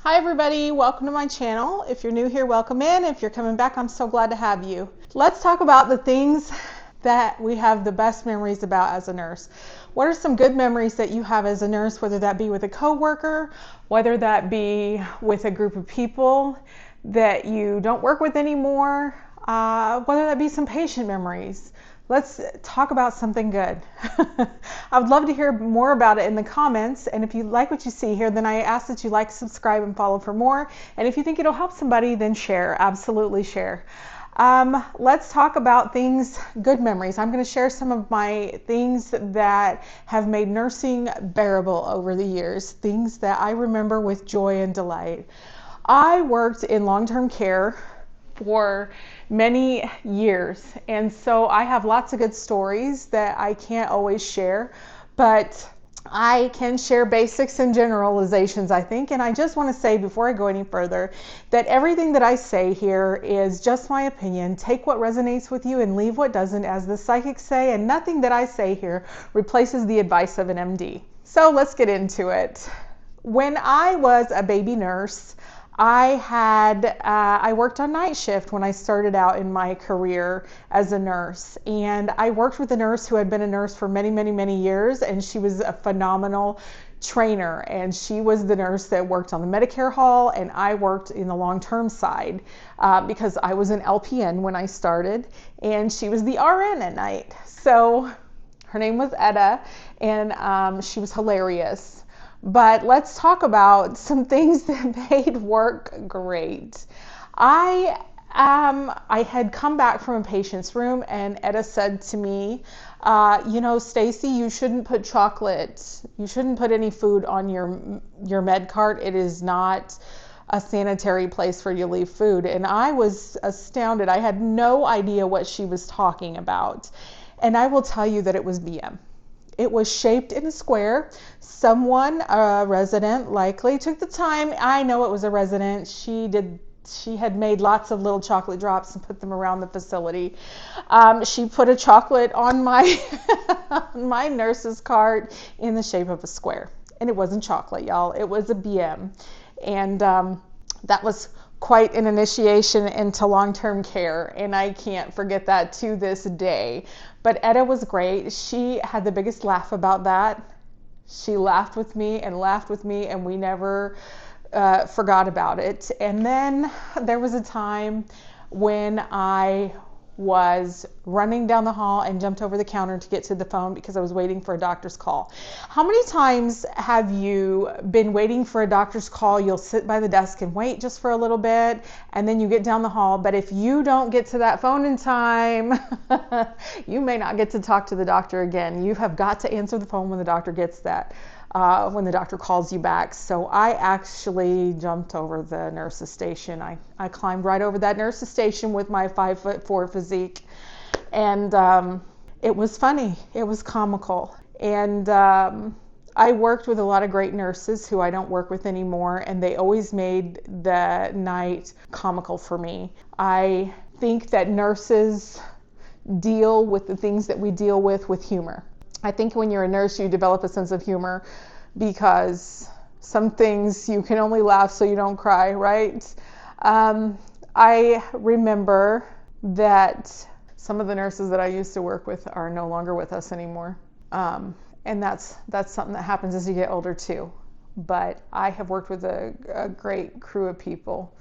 Hi everybody, welcome to my channel. If you're new here, welcome in. If you're coming back, I'm so glad to have you. Let's talk about the things that we have the best memories about as a nurse. What are some good memories that you have as a nurse, whether that be with a coworker, whether that be with a group of people that you don't work with anymore, whether that be some patient memories. Let's talk about something good. I would love to hear more about it in the comments. And if you like what you see here, then I ask that you like, subscribe, and follow for more. And if you think it'll help somebody, then share. Absolutely share. Let's talk about things, good memories. I'm going to share some of my things that have made nursing bearable over the years, things that I remember with joy and delight. I worked in long-term care for many years, and so I have lots of good stories that I can't always share, but I can share basics and generalizations, I think. And I just want to say before I go any further that everything that I say here is just my opinion. Take what resonates with you and leave what doesn't, as the psychics say, and nothing that I say here replaces the advice of an MD. So let's get into it. When I was a baby nurse, I worked on night shift when I started out in my career as a nurse, and I worked with a nurse who had been a nurse for many, many, many years, and she was a phenomenal trainer. And she was the nurse that worked on the Medicare hall, and I worked in the long-term side because I was an LPN when I started, and she was the RN at night. So her name was Etta, and she was hilarious. But let's talk about some things that made work great. I had come back from a patient's room, and Etta said to me, Stacy, you shouldn't put chocolate, you shouldn't put any food on your med cart. It is not a sanitary place for you to leave food. And I was astounded. I had no idea what she was talking about. And I will tell you that it was BM. It was shaped in a square. Someone, a resident, likely took the time. I know it was a resident. She had made lots of little chocolate drops and put them around the facility. She put a chocolate on my my nurse's cart in the shape of a square. And it wasn't chocolate, y'all. It was a BM. And that was quite an initiation into long-term care, and I can't forget that to this day. But Etta was great. She had the biggest laugh about that. She laughed with me, and we never forgot about it. And then there was a time when I was running down the hall and jumped over the counter to get to the phone because I was waiting for a doctor's call. How many times have you been waiting for a doctor's call? You'll sit by the desk and wait just for a little bit, and then you get down the hall. But if you don't get to that phone in time, you may not get to talk to the doctor again. You have got to answer the phone when the doctor gets that. When the doctor calls you back. So I actually jumped over the nurse's station. I climbed right over that nurse's station with my 5'4" physique. And it was funny. It was comical. And I worked with a lot of great nurses who I don't work with anymore, and they always made the night comical for me. I think that nurses deal with the things that we deal with humor. I think when you're a nurse, you develop a sense of humor because some things you can only laugh so you don't cry, right? I remember that some of the nurses that I used to work with are no longer with us anymore. And that's something that happens as you get older too. But I have worked with a great crew of people,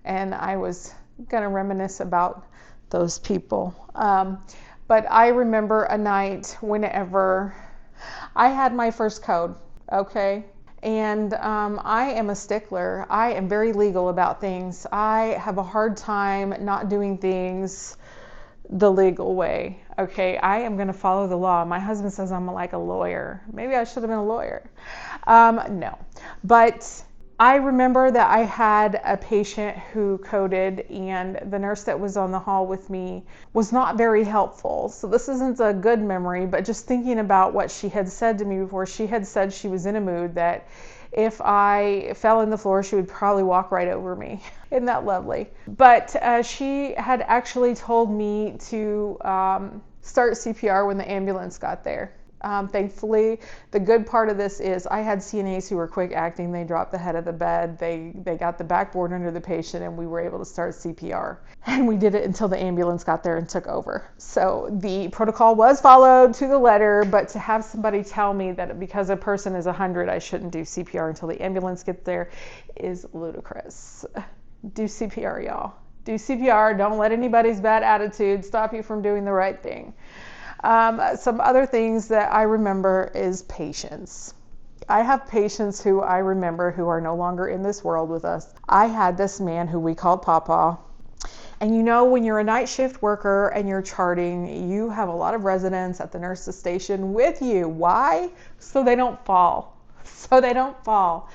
and I was gonna reminisce about those people. But I remember a night whenever I had my first code, okay? And I am a stickler. I am very legal about things. I have a hard time not doing things the legal way, okay? I am gonna follow the law. My husband says I'm like a lawyer. Maybe I should have been a lawyer. No, but I remember that I had a patient who coded, and the nurse that was on the hall with me was not very helpful. So this isn't a good memory, but just thinking about what she had said to me before, she had said she was in a mood that if I fell on the floor, she would probably walk right over me. Isn't that lovely? But she had actually told me to start CPR when the ambulance got there. Thankfully, the good part of this is I had CNAs who were quick acting. They dropped the head of the bed. They got the backboard under the patient, and we were able to start CPR. And we did it until the ambulance got there and took over. So the protocol was followed to the letter, but to have somebody tell me that because a person is 100, I shouldn't do CPR until the ambulance gets there is ludicrous. Do CPR, y'all. Do CPR. Don't let anybody's bad attitude stop you from doing the right thing. Some other things that I remember is patients. I have patients who I remember who are no longer in this world with us. I had this man who we called Papa. And you know, when you're a night shift worker and you're charting, you have a lot of residents at the nurse's station with you. Why? So they don't fall. So they don't fall.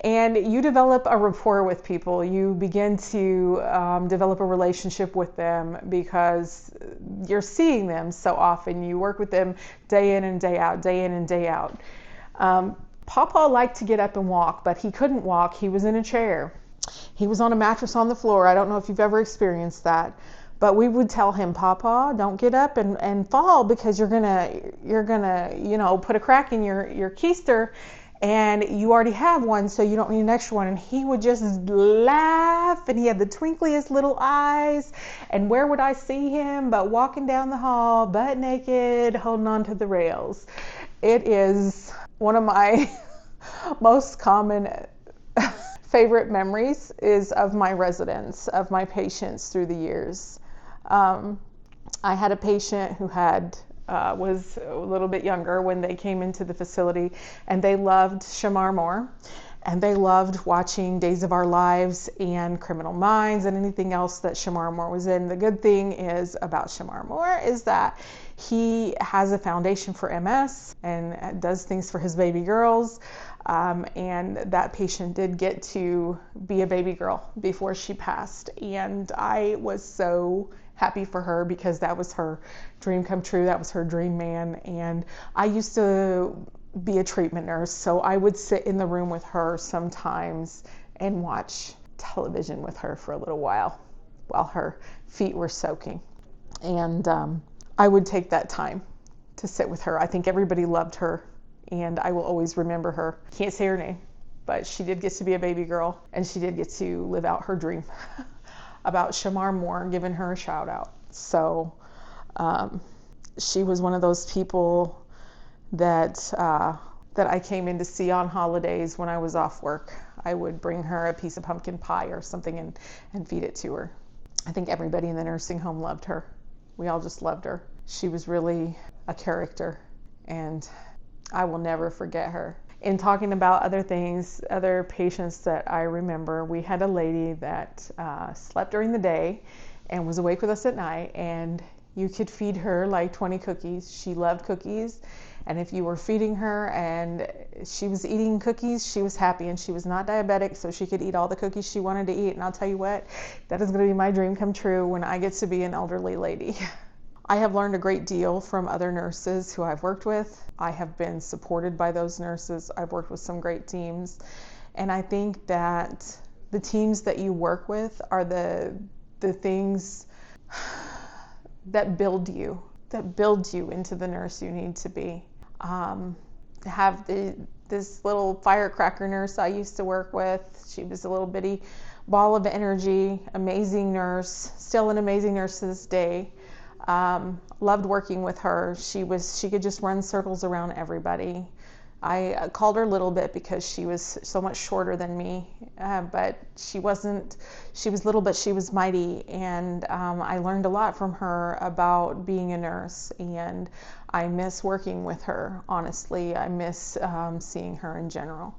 And you develop a rapport with people. You begin to develop a relationship with them because you're seeing them so often. You work with them day in and day out, day in and day out. Papa liked to get up and walk, but he couldn't walk. He was in a chair. He was on a mattress on the floor. I don't know if you've ever experienced that. But we would tell him, Papa, don't get up and fall because you're gonna put a crack in your keister. And you already have one, so you don't need an extra one. And he would just laugh, and he had the twinkliest little eyes. And where would I see him but walking down the hall, butt naked, holding on to the rails? It is one of my most common favorite memories is of my residents, of my patients through the years. I had a patient who was a little bit younger when they came into the facility, and they loved Shamar Moore, and they loved watching Days of Our Lives and Criminal Minds and anything else that Shamar Moore was in. The good thing is about Shamar Moore is that he has a foundation for MS and does things for his baby girls. And that patient did get to be a baby girl before she passed. And I was so happy for her because that was her dream come true. That was her dream man. And I used to be a treatment nurse, so I would sit in the room with her sometimes and watch television with her for a little while her feet were soaking. And I would take that time to sit with her. I think everybody loved her, and I will always remember her. Can't say her name, but she did get to be a baby girl, and she did get to live out her dream about Shamar Moore, giving her a shout out. So she was one of those people that I came in to see on holidays when I was off work. I would bring her a piece of pumpkin pie or something and feed it to her. I think everybody in the nursing home loved her. We all just loved her. She was really a character, and I will never forget her. In talking about other things, other patients that I remember, we had a lady that slept during the day and was awake with us at night, and you could feed her like 20 cookies. She loved cookies, and if you were feeding her and she was eating cookies, she was happy, and she was not diabetic, so she could eat all the cookies she wanted to eat. And I'll tell you what, that is going to be my dream come true when I get to be an elderly lady. I have learned a great deal from other nurses who I've worked with. I have been supported by those nurses. I've worked with some great teams. And I think that the teams that you work with are the things that build you into the nurse you need to be. This little firecracker nurse I used to work with, she was a little bitty ball of energy, amazing nurse, still an amazing nurse to this day. Loved working with her. She could just run circles around everybody. I called her little bit because she was so much shorter than me, but she was little, but she was mighty. And I learned a lot from her about being a nurse, and I miss working with her, honestly. I miss seeing her in general.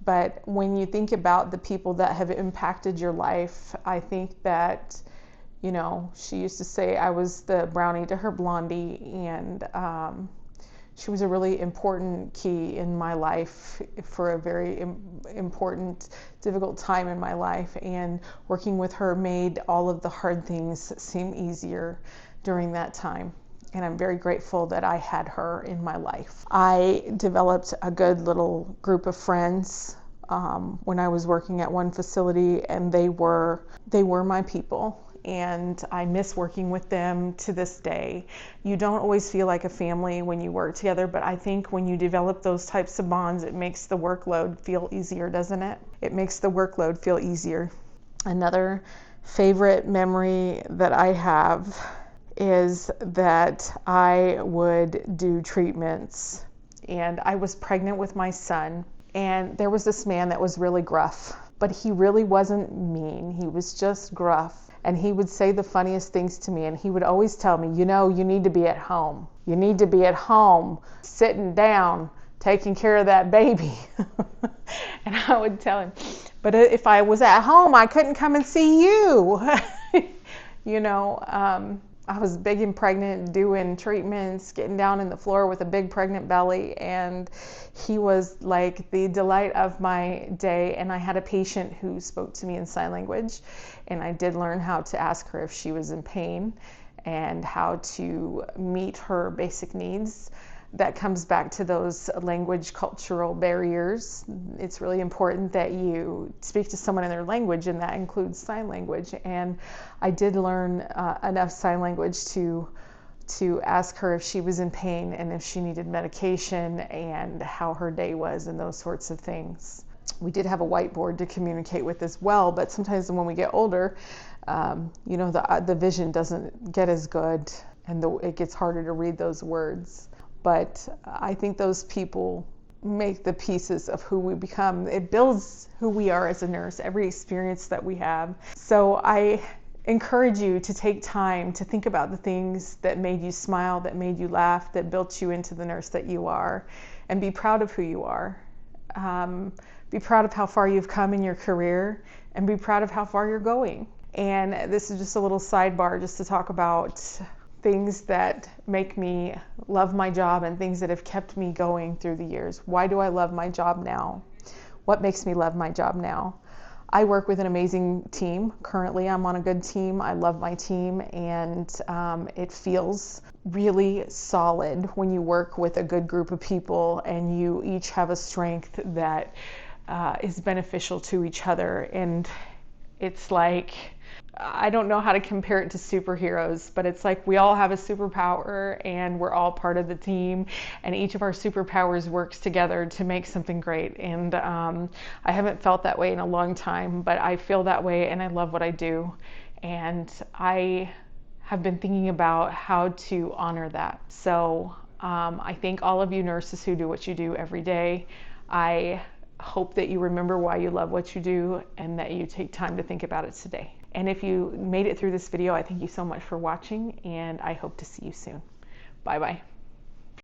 But when you think about the people that have impacted your life, I think that, you know, she used to say I was the brownie to her blondie, and she was a really important key in my life for a very important, difficult time in my life. And working with her made all of the hard things seem easier during that time. And I'm very grateful that I had her in my life. I developed a good little group of friends when I was working at one facility, and they were my people. and I miss working with them to this day. You don't always feel like a family when you work together, but I think when you develop those types of bonds, it makes the workload feel easier, doesn't it? It makes the workload feel easier. Another favorite memory that I have is that I would do treatments, and I was pregnant with my son, and there was this man that was really gruff, but he really wasn't mean. He was just gruff, and he would say the funniest things to me, and he would always tell me, you know, you need to be at home. You need to be at home, sitting down, taking care of that baby. And I would tell him, but if I was at home, I couldn't come and see you. You know, I was big and pregnant, doing treatments, getting down in the floor with a big pregnant belly, and he was like the delight of my day. And I had a patient who spoke to me in sign language, and I did learn how to ask her if she was in pain and how to meet her basic needs. That comes back to those language cultural barriers. It's really important that you speak to someone in their language, and that includes sign language. And I did learn enough sign language to ask her if she was in pain and if she needed medication and how her day was and those sorts of things. We did have a whiteboard to communicate with as well, but sometimes when we get older, you know, the vision doesn't get as good, and it gets harder to read those words. But I think those people make the pieces of who we become. It builds who we are as a nurse, every experience that we have. So I encourage you to take time to think about the things that made you smile, that made you laugh, that built you into the nurse that you are, and be proud of who you are. Be proud of how far you've come in your career, and be proud of how far you're going. And this is just a little sidebar just to talk about things that make me love my job and things that have kept me going through the years. Why do I love my job now? What makes me love my job now? I work with an amazing team. Currently, I'm on a good team. I love my team, and it feels really solid when you work with a good group of people and you each have a strength that is beneficial to each other. And it's like, I don't know how to compare it to superheroes, but it's like we all have a superpower and we're all part of the team, and each of our superpowers works together to make something great. And I haven't felt that way in a long time, but I feel that way, and I love what I do. And I have been thinking about how to honor that. So I thank all of you nurses who do what you do every day. I hope that you remember why you love what you do and that you take time to think about it today. And if you made it through this video, I thank you so much for watching, and I hope to see you soon. Bye-bye.